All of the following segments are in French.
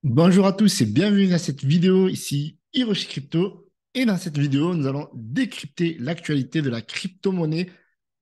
Bonjour à tous et bienvenue dans cette vidéo ici Hiroshi Crypto. Et dans cette vidéo, nous allons décrypter l'actualité de la crypto-monnaie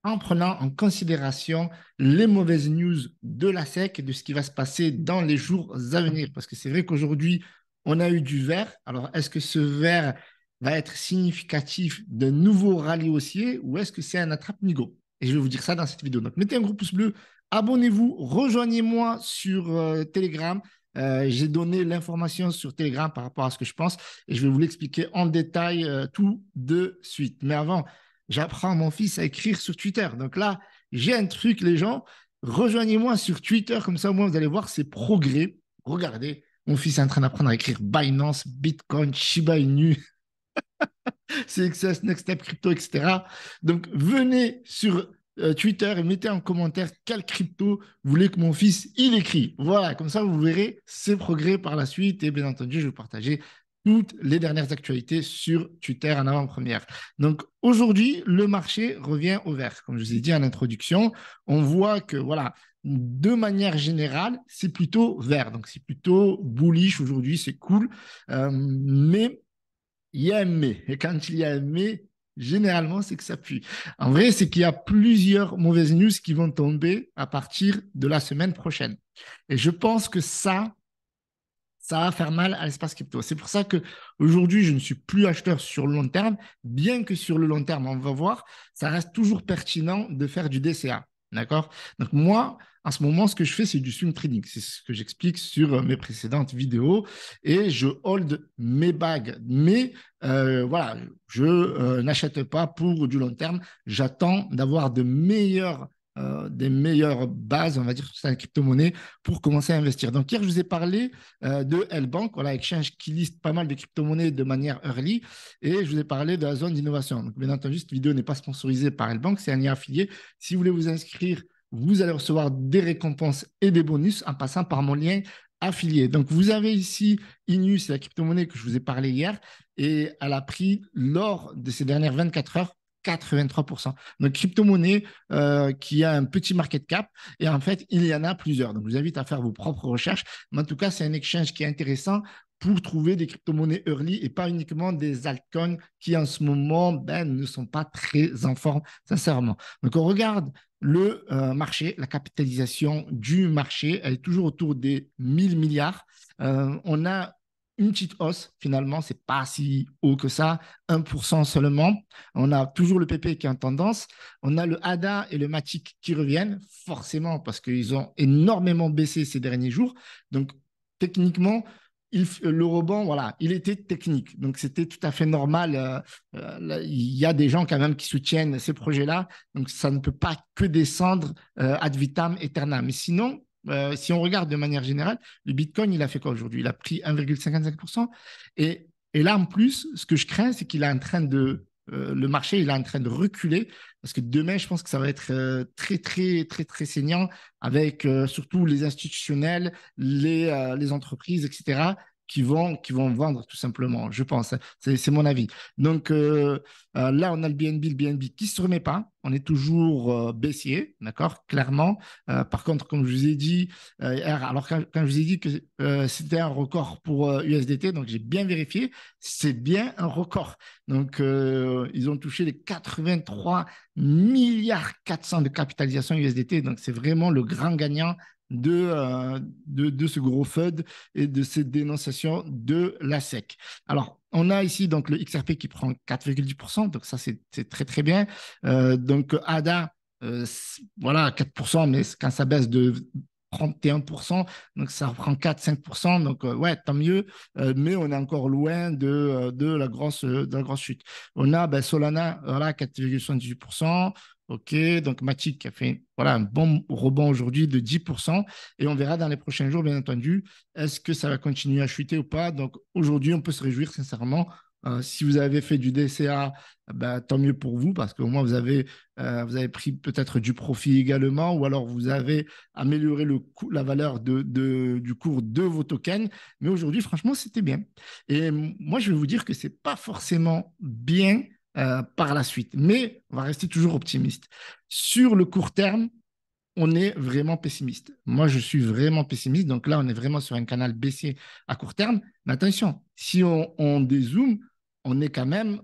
en prenant en considération les mauvaises news de la SEC et de ce qui va se passer dans les jours à venir. Parce que c'est vrai qu'aujourd'hui, on a eu du vert. Alors, est-ce que ce vert va être significatif d'un nouveau rallye haussier ou est-ce que c'est un attrape-nigo? Et je vais vous dire ça dans cette vidéo. Donc, mettez un gros pouce bleu, abonnez-vous, rejoignez-moi sur Telegram. J'ai donné l'information sur Telegram par rapport à ce que je pense et je vais vous l'expliquer en détail tout de suite. Mais avant, j'apprends mon fils à écrire sur Twitter. Donc là, j'ai un truc, les gens, rejoignez-moi sur Twitter, comme ça au moins vous allez voir ses progrès. Regardez, mon fils est en train d'apprendre à écrire Binance, Bitcoin, Shiba Inu, CXS, Next Step Crypto, etc. Donc venez sur Twitter et mettez en commentaire quel crypto vous voulez que mon fils il écrit. Voilà, comme ça vous verrez ses progrès par la suite et bien entendu je vais partager toutes les dernières actualités sur Twitter en avant-première. Donc aujourd'hui, le marché revient au vert. Comme je vous ai dit en introduction, on voit que voilà, de manière générale, c'est plutôt vert. Donc c'est plutôt bullish aujourd'hui, c'est cool. Mais il y a un mais. Et quand il y a un mais, généralement, c'est que ça pue. En vrai, c'est qu'il y a plusieurs mauvaises news qui vont tomber à partir de la semaine prochaine. Et je pense que ça va faire mal à l'espace crypto. C'est pour ça que aujourd'hui, je ne suis plus acheteur sur le long terme, bien que sur le long terme, on va voir, ça reste toujours pertinent de faire du DCA. D'accord? Donc, moi, en ce moment, ce que je fais, c'est du swing trading. C'est ce que j'explique sur mes précédentes vidéos. Et je hold mes bagues. Mais voilà, je n'achète pas pour du long terme. J'attends d'avoir des meilleures bases, on va dire, sur la crypto-monnaie pour commencer à investir. Donc, hier, je vous ai parlé de L-Bank, voilà, exchange qui liste pas mal de crypto-monnaies de manière early. Et je vous ai parlé de la zone d'innovation. Donc, bien entendu, cette vidéo n'est pas sponsorisée par L-Bank, c'est un lien affilié. Si vous voulez vous inscrire, vous allez recevoir des récompenses et des bonus en passant par mon lien affilié. Donc, vous avez ici Inu, c'est la crypto-monnaie que je vous ai parlé hier, et elle a pris lors de ces dernières 24 heures 83%. Donc, crypto-monnaie qui a un petit market cap. Et en fait, il y en a plusieurs. Donc, je vous invite à faire vos propres recherches. Mais en tout cas, c'est un exchange qui est intéressant pour trouver des crypto-monnaies early et pas uniquement des altcoins qui, en ce moment, ne sont pas très en forme, sincèrement. Donc, on regarde le marché, la capitalisation du marché, elle est toujours autour des 1000 milliards. On a une petite hausse, finalement, c'est pas si haut que ça, 1% seulement. On a toujours le PP qui est en tendance. On a le ADA et le Matic qui reviennent, forcément, parce qu'ils ont énormément baissé ces derniers jours. Donc, techniquement, le rebond, voilà, il était technique. Donc, c'était tout à fait normal. Il y a des gens quand même qui soutiennent ces projets-là. Donc, ça ne peut pas que descendre ad vitam aeternam. Mais sinon, si on regarde de manière générale, le Bitcoin, il a fait quoi aujourd'hui? Il a pris 1,55%. Et là, en plus, ce que je crains, c'est qu'il est en train le marché, il est en train de reculer parce que demain, je pense que ça va être très, très, très, très saignant avec surtout les institutionnels, les entreprises, etc., qui vont vendre tout simplement, je pense. C'est mon avis. Donc là, on a le BNB qui ne se remet pas. On est toujours baissier, d'accord, clairement. Par contre, comme je vous ai dit, alors quand je vous ai dit que c'était un record pour USDT, donc j'ai bien vérifié, c'est bien un record. Donc, ils ont touché les 83 milliards 400 de capitalisation USDT. Donc, c'est vraiment le grand gagnant de ce gros FUD et de cette dénonciation de la SEC. Alors, on a ici donc le XRP qui prend 4,10%, donc ça c'est très très bien. Donc ADA, voilà 4%, mais quand ça baisse de 31%, donc ça reprend 4-5%, donc ouais, tant mieux, mais on est encore loin de la grosse chute. On a Solana, voilà, 4,78%. OK, donc Matic qui a fait voilà, un bon rebond aujourd'hui de 10%. Et on verra dans les prochains jours, bien entendu, est-ce que ça va continuer à chuter ou pas. Donc aujourd'hui, on peut se réjouir sincèrement. Si vous avez fait du DCA, tant mieux pour vous, parce qu'au moins vous avez pris peut-être du profit également, ou alors vous avez amélioré la valeur du cours de vos tokens. Mais aujourd'hui, franchement, c'était bien. Et moi, je vais vous dire que ce n'est pas forcément bien par la suite. Mais on va rester toujours optimiste. Sur le court terme, on est vraiment pessimiste. Moi, je suis vraiment pessimiste. Donc là, on est vraiment sur un canal baissier à court terme. Mais attention, si on dézoome, on est quand même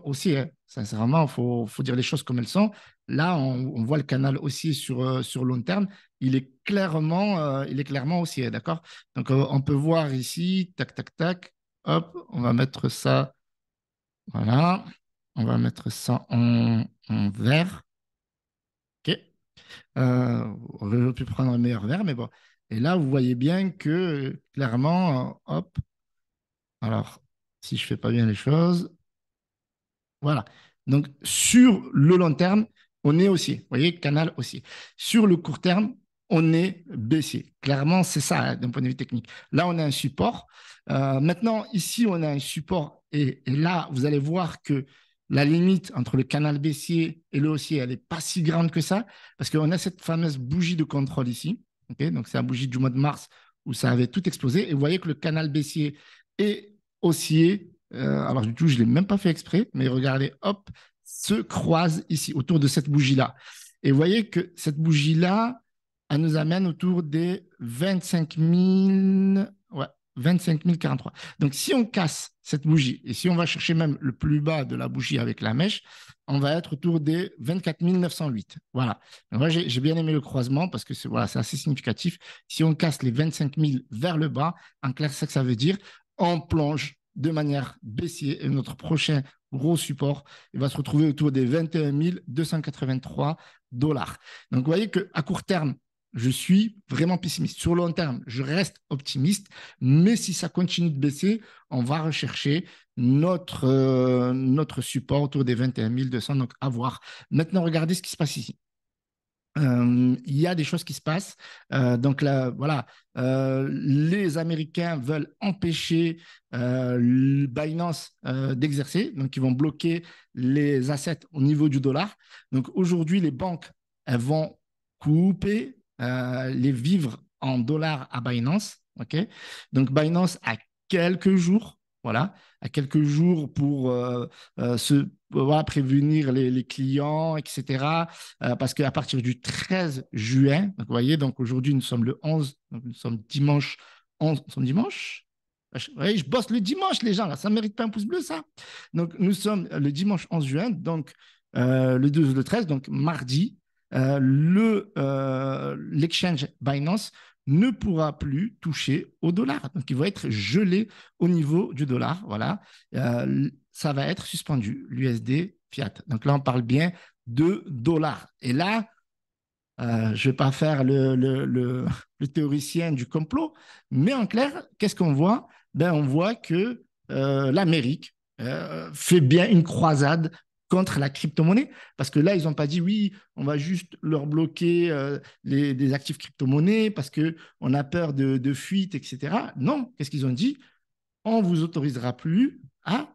haussier. Sincèrement, faut dire les choses comme elles sont. Là, on voit le canal haussier sur long terme. Il est clairement haussier, d'accord? Donc, on peut voir ici, tac, tac, tac. Hop, on va mettre ça, voilà. On va mettre ça en vert. OK. On aurait pu prendre un meilleur vert, mais bon. Et là, vous voyez bien que clairement, hop, alors, si je fais pas bien les choses, voilà. Donc, sur le long terme, on est haussier. Vous voyez, canal haussier. Sur le court terme, on est baissier. Clairement, c'est ça, hein, d'un point de vue technique. Là, on a un support. Maintenant, ici, on a un support. Et là, vous allez voir que la limite entre le canal baissier et le haussier, elle n'est pas si grande que ça, parce qu'on a cette fameuse bougie de contrôle ici. Okay, donc, c'est la bougie du mois de mars où ça avait tout explosé. Et vous voyez que le canal baissier est haussier. Alors, du tout, je ne l'ai même pas fait exprès, mais regardez, hop, se croisent ici, autour de cette bougie-là. Et vous voyez que cette bougie-là, elle nous amène autour des 25 000, ouais, 25 043. Donc, si on casse cette bougie, et si on va chercher même le plus bas de la bougie avec la mèche, on va être autour des 24 908. Voilà. Donc, moi, j'ai bien aimé le croisement parce que voilà, c'est assez significatif. Si on casse les 25 000 vers le bas, en clair, c'est ça que ça veut dire. On plonge de manière baissière et notre prochain gros support, il va se retrouver autour des 21 283 dollars. Donc, vous voyez qu'à court terme, je suis vraiment pessimiste. Sur le long terme, je reste optimiste, mais si ça continue de baisser, on va rechercher notre support autour des 21 200, donc à voir. Maintenant, regardez ce qui se passe ici. Il y a des choses qui se passent. Donc là, voilà, les Américains veulent empêcher Binance d'exercer. Donc, ils vont bloquer les assets au niveau du dollar. Donc, aujourd'hui, les banques, elles vont couper les vivres en dollars à Binance. OK? Donc, Binance a quelques jours, voilà, à quelques jours pour voilà, prévenir les clients, etc. Parce qu'à partir du 13 juin, donc vous voyez, donc aujourd'hui nous sommes le 11, donc nous sommes dimanche 11, nous sommes dimanche. Oui, je bosse le dimanche, les gens, là, ça ne mérite pas un pouce bleu, ça. Donc nous sommes le dimanche 11 juin, donc le 12, le 13, donc mardi, l'exchange Binance ne pourra plus toucher au dollar. Donc, il va être gelé au niveau du dollar. Voilà. Ça va être suspendu, l'USD fiat. Donc là, on parle bien de dollars. Et là, je ne vais pas faire le théoricien du complot, mais en clair, qu'est-ce qu'on voit? Ben, on voit que l'Amérique fait bien une croisade contre la crypto-monnaie, parce que là, ils n'ont pas dit oui, on va juste leur bloquer des actifs crypto-monnaies parce qu'on a peur de fuite, etc. Non, qu'est-ce qu'ils ont dit? On ne vous autorisera plus à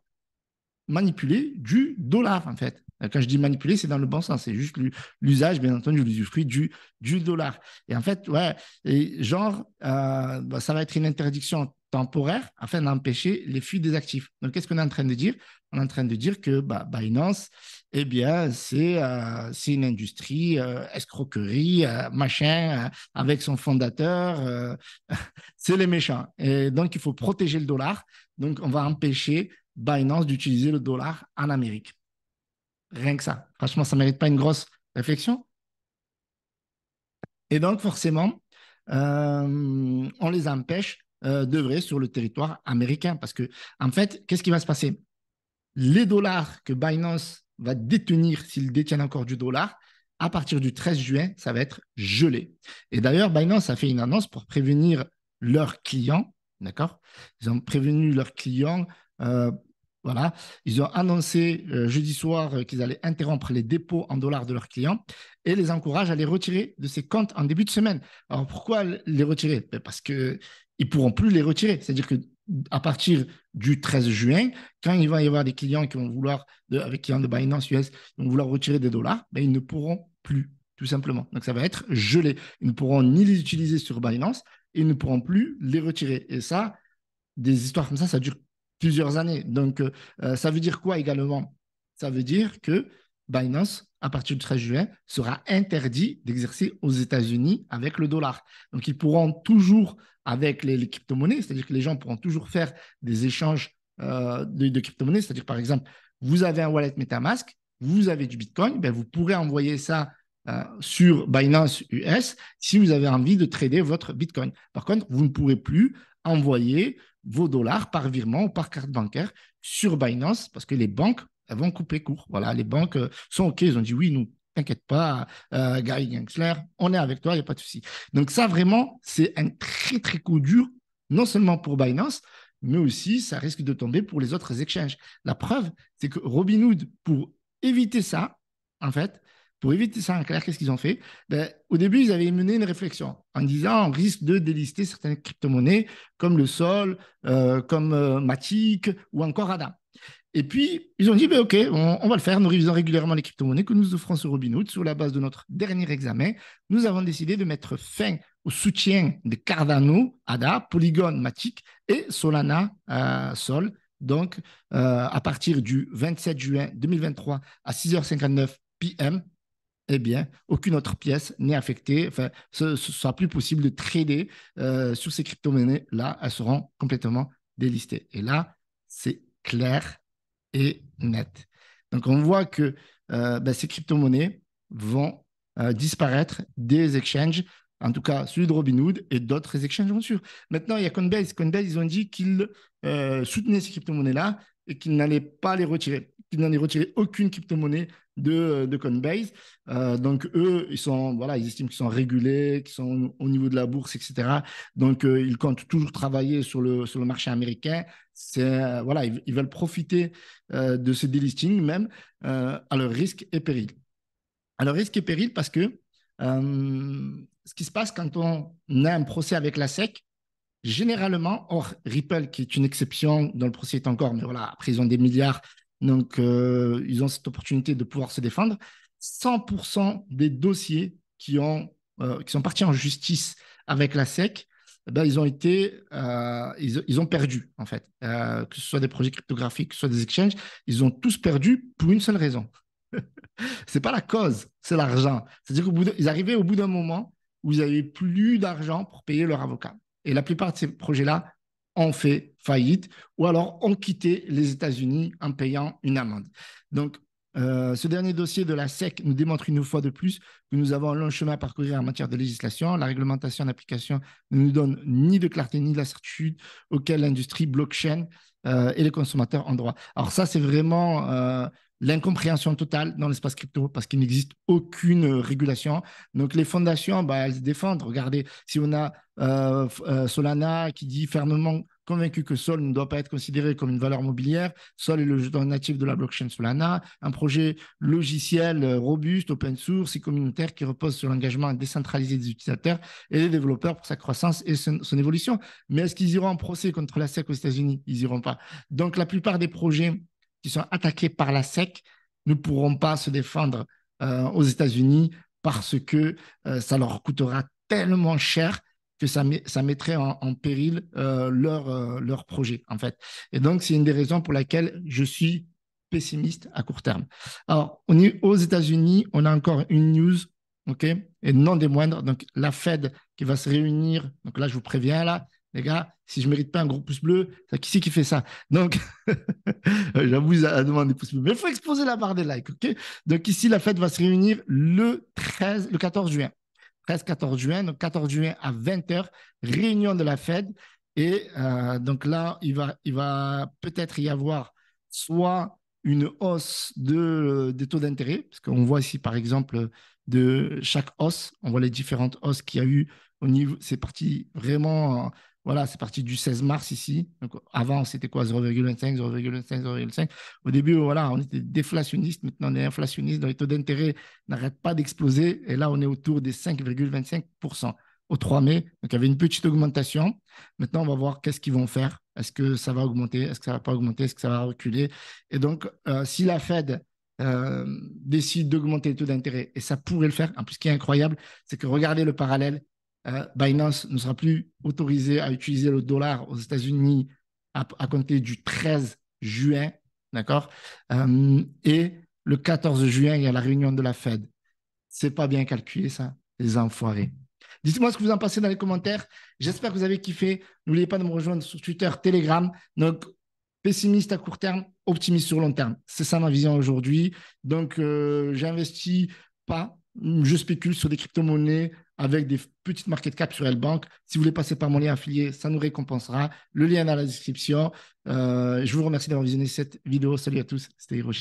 manipuler du dollar, en fait. Quand je dis manipuler, c'est dans le bon sens. C'est juste l'usage, bien entendu, l'usufruit du dollar. Et en fait, ouais, et genre, ça va être une interdiction temporaire afin d'empêcher les fuites des actifs. Donc, qu'est-ce qu'on est en train de dire? On est en train de dire que Binance, eh bien, c'est une industrie, escroquerie, machin, avec son fondateur. C'est les méchants. Et donc, il faut protéger le dollar. Donc, on va empêcher Binance d'utiliser le dollar en Amérique. Rien que ça. Franchement, ça ne mérite pas une grosse réflexion. Et donc, forcément, on les empêche d'œuvrer sur le territoire américain. Parce que, en fait, qu'est-ce qui va se passer? Les dollars que Binance va détenir, s'ils détiennent encore du dollar, à partir du 13 juin, ça va être gelé. Et d'ailleurs, Binance a fait une annonce pour prévenir leurs clients, d'accord? Ils ont prévenu leurs clients, voilà. Ils ont annoncé jeudi soir qu'ils allaient interrompre les dépôts en dollars de leurs clients et les encouragent à les retirer de ces comptes en début de semaine. Alors, pourquoi les retirer? Parce qu'ils ne pourront plus les retirer. C'est-à-dire que à partir du 13 juin, quand il va y avoir des clients qui vont vouloir, avec clients de Binance US, qui vont vouloir retirer des dollars, ben, ils ne pourront plus, tout simplement. Donc, ça va être gelé. Ils ne pourront ni les utiliser sur Binance et ils ne pourront plus les retirer. Et ça, des histoires comme ça dure plusieurs années. Donc, ça veut dire quoi également? Ça veut dire que Binance à partir du 13 juin, sera interdit d'exercer aux États-Unis avec le dollar. Donc, ils pourront toujours, avec les crypto-monnaies, c'est-à-dire que les gens pourront toujours faire des échanges de crypto-monnaies, c'est-à-dire, par exemple, vous avez un wallet MetaMask, vous avez du Bitcoin, ben, vous pourrez envoyer ça sur Binance US si vous avez envie de trader votre Bitcoin. Par contre, vous ne pourrez plus envoyer vos dollars par virement ou par carte bancaire sur Binance parce que les banques elles vont couper court. Voilà, les banques sont OK, ils ont dit oui, nous, t'inquiète pas, Gary Gensler, on est avec toi, il n'y a pas de souci. Donc ça, vraiment, c'est un très, très coup dur, non seulement pour Binance, mais aussi ça risque de tomber pour les autres exchanges. La preuve, c'est que Robinhood, pour éviter ça, en fait, pour éviter ça, en clair, qu'est-ce qu'ils ont fait? Ben, au début, ils avaient mené une réflexion en disant on risque de délister certaines crypto-monnaies comme le Sol, comme Matic ou encore ADA. Et puis, ils ont dit, ben, OK, on va le faire. Nous révisons régulièrement les crypto-monnaies que nous offrons sur Robinhood. Sur la base de notre dernier examen, nous avons décidé de mettre fin au soutien de Cardano, ADA, Polygon, Matic et Solana, Sol. Donc, à partir du 27 juin 2023 à 6h59 p.m., eh bien, aucune autre pièce n'est affectée. Enfin, ce ne sera plus possible de trader sur ces crypto-monnaies-là. Elles seront complètement délistées. Et là, c'est clair et net. Donc, on voit que ben, ces crypto-monnaies vont disparaître des exchanges, en tout cas celui de Robinhood et d'autres exchanges, bien sûr. Maintenant, il y a Coinbase. Coinbase, ils ont dit qu'ils soutenaient ces crypto-monnaies-là et qu'ils n'allaient pas les retirer, qu'ils n'allaient retirer aucune crypto-monnaie de Coinbase. Donc, eux, voilà, ils estiment qu'ils sont régulés, qu'ils sont au niveau de la bourse, etc. Donc, ils comptent toujours travailler sur le marché américain. Voilà, ils veulent profiter de ce delisting même à leur risque et péril. À leur risque et péril parce que ce qui se passe quand on a un procès avec la SEC, généralement, or Ripple, qui est une exception dans le procès est encore, mais voilà, après ils ont des milliards, donc ils ont cette opportunité de pouvoir se défendre. 100% des dossiers qui sont partis en justice avec la SEC, eh ben, ils ont perdu en fait, que ce soit des projets cryptographiques, que ce soit des exchanges, ils ont tous perdu pour une seule raison. C'est pas la cause, c'est l'argent. C'est-à-dire qu'ils arrivaient au bout d'un moment où ils n'avaient plus d'argent pour payer leur avocat. Et la plupart de ces projets-là ont fait faillite ou alors ont quitté les États-Unis en payant une amende. Donc, ce dernier dossier de la SEC nous démontre une fois de plus que nous avons un long chemin à parcourir en matière de législation. La réglementation d'application ne nous donne ni de clarté ni de la certitude auquel l'industrie blockchain et les consommateurs ont droit. Alors ça, c'est vraiment l'incompréhension totale dans l'espace crypto parce qu'il n'existe aucune régulation. Donc les fondations, bah, elles se défendent. Regardez, si on a Solana qui dit fermement convaincu que Sol ne doit pas être considéré comme une valeur mobilière. Sol est le jeton natif de la blockchain Solana, un projet logiciel robuste, open source et communautaire qui repose sur l'engagement décentralisé des utilisateurs et des développeurs pour sa croissance et son évolution. Mais est-ce qu'ils iront en procès contre la SEC aux États-Unis? Ils n'iront pas. Donc la plupart des projets qui sont attaqués par la SEC ne pourront pas se défendre aux États-Unis parce que ça leur coûtera tellement cher que ça mettrait en péril leur projet, en fait. Et donc, c'est une des raisons pour laquelle je suis pessimiste à court terme. Alors, aux États-Unis, on a encore une news, OK, et non des moindres. Donc, la Fed qui va se réunir. Donc là, je vous préviens, là, les gars, si je ne mérite pas un gros pouce bleu, qui c'est qui fait ça? Donc, j'avoue à demander des pouces bleus. Mais il faut exposer la barre des likes, OK? Donc, ici, la Fed va se réunir le 14 juin. 13-14 juin, donc 14 juin à 20h, réunion de la Fed. Et donc là, il va peut-être y avoir soit une hausse des taux d'intérêt, parce qu'on voit ici, par exemple, de chaque hausse, on voit les différentes hausses qu'il y a eu au niveau, c'est parti vraiment, voilà, c'est parti du 16 mars ici. Donc avant, c'était quoi, 0,25, 0,25, 0,5. Au début, voilà, on était déflationniste, maintenant on est inflationniste, donc les taux d'intérêt n'arrêtent pas d'exploser. Et là, on est autour des 5,25% au 3 mai. Donc il y avait une petite augmentation. Maintenant, on va voir qu'est-ce qu'ils vont faire. Est-ce que ça va augmenter? Est-ce que ça ne va pas augmenter? Est-ce que ça va reculer? Et donc, si la Fed décide d'augmenter les taux d'intérêt, et ça pourrait le faire, en plus, ce qui est incroyable, c'est que regardez le parallèle, Binance ne sera plus autorisé à utiliser le dollar aux États-Unis à compter du 13 juin, d'accord? Et le 14 juin, il y a la réunion de la Fed. C'est pas bien calculé, ça, les enfoirés. Dites-moi ce que vous en pensez dans les commentaires. J'espère que vous avez kiffé. N'oubliez pas de me rejoindre sur Twitter, Telegram. Donc, pessimiste à court terme, optimiste sur long terme. C'est ça ma vision aujourd'hui. Donc, j'investis pas. Je spécule sur des crypto-monnaies avec des petites market cap sur L-Bank. Si vous voulez passer par mon lien affilié, ça nous récompensera. Le lien est dans la description. Je vous remercie d'avoir visionné cette vidéo. Salut à tous, c'était Hiroshi.